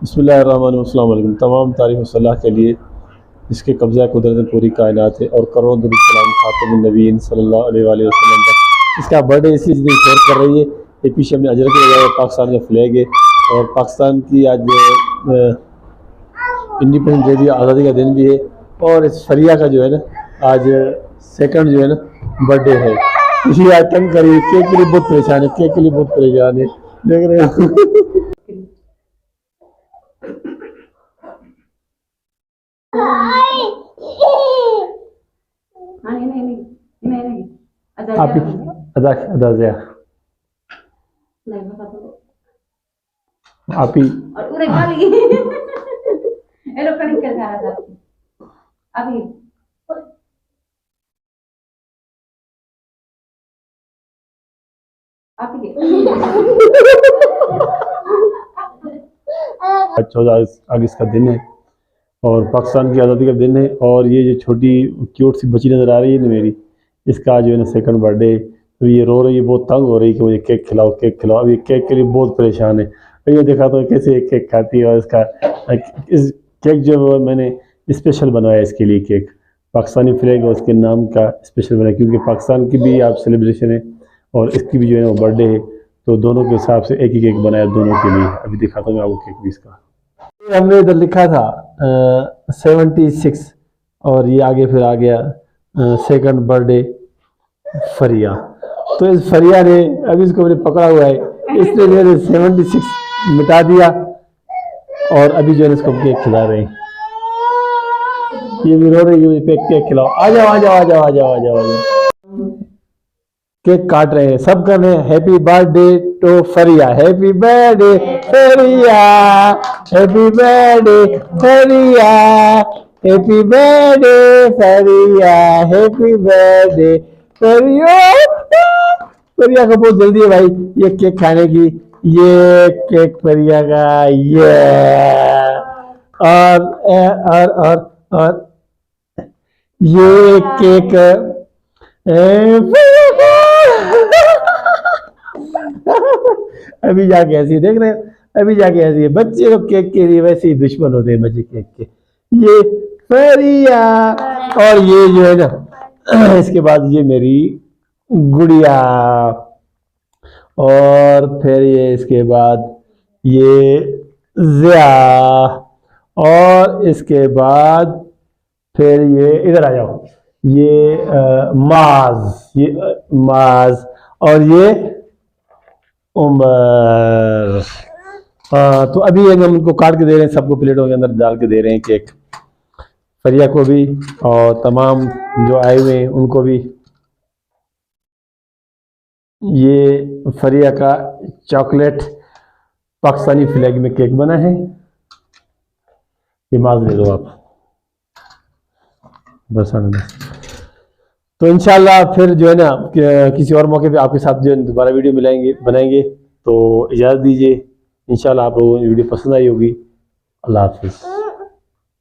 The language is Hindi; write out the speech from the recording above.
बिस्मिल्लाहिर्रहमानिर्रहीम। तमाम तारीफ़ सल्लाह के लिए जिसके कब्ज़ा कुदरत पूरी कायनात है और करोड़ों दुरूद सलाम खातमुन नबीयीन सल्लल्लाहु अलैहि वसल्लम का। इसका बर्थडे इसलिए शेयर कर रही है। ये पीछे हमने अजरक लगाया, पाकिस्तान का फ्लैग है और पाकिस्तान की आज इंडिपेंडेंस डे भी, आज़ादी का दिन भी है। और इस फरिया का जो है ना आज सेकंड जो है ना बर्थडे है, इसलिए आज तंग करी। केक के लिए बहुत परेशान है, केक के लिए बहुत परेशान है, देख रहे हो। आप अदा अदा आप ही और उरे गाली ये लोग कड़ी कर रहा था अभी आप ही 14 अगस्त का दिन है और पाकिस्तान की आज़ादी का दिन है। और ये जो छोटी क्यूट सी बच्ची नज़र आ रही है ना मेरी, इसका जो है ना सेकंड बर्थडे है। तो ये रो रही है, बहुत तंग हो रही है कि मुझे केक खिलाओ, केक खिलाओ। अभी केक के लिए बहुत परेशान है। ये देखा तो कैसे केक खाती है। और इसका इस केक जो मैंने स्पेशल बनाया इसके लिए, केक पाकिस्तानी फ्लैग और उसके नाम का स्पेशल बनाया, क्योंकि पाकिस्तान की भी आप सेलिब्रेशन है और इसकी भी जो है वो बर्थडे है। तो दोनों के हिसाब से एक ही केक बनाया दोनों के लिए। अभी दिखाता हूँ मैं आपको केक भी इसका। हमने इधर लिखा था 76 और ये आगे फिर आ गया सेकंड बर्थडे फरिया। तो इस फरिया ने अभी इसको मैंने पकड़ा हुआ है, इसने मेरे 76 मिटा दिया और अभी जो है इसको केक खिला रहे हैं। ये भी रो रही है मुझे केक खिलाओ। आ जाओ आ जाओ आ जाओ आ जाओ आ जाओ आ जाओ। केक काट रहे हैं, सब कर रहे हैं happy birthday to Faria, happy birthday Faria, happy birthday Faria, happy birthday Faria, happy birthday Faria. Faria को बहुत जल्दी है भाई ये केक खाने की। ये केक फरिया का, ये और ये केक अभी जाके ऐसी देख रहे हैं, अभी जाके ऐसी है। बच्चे लोग केक के लिए वैसे ही दुश्मन होते हैं बच्चे केक के। ये फरिया और ये जो है ना इसके बाद ये मेरी गुड़िया और फिर ये इसके बाद ये ज़िया और इसके बाद फिर ये इधर आ जाओ, ये माज और ये उमर। तो अभी हम उनको काट के दे रहे हैं, सबको प्लेटों के अंदर डाल के दे रहे हैं केक, फरिया को भी और तमाम जो आए हुए हैं उनको भी। ये फरिया का चॉकलेट पाकिस्तानी फ्लैग में केक बना है। ये माज ले दो आप, बस आने दो। तो इंशाल्लाह फिर जो है ना किसी और मौके पे आपके साथ जो है दोबारा वीडियो बनाएंगे। तो इजाज़त दीजिए। इंशाल्लाह आप लोगों को वीडियो पसंद आई होगी। अल्लाह हाफिज़।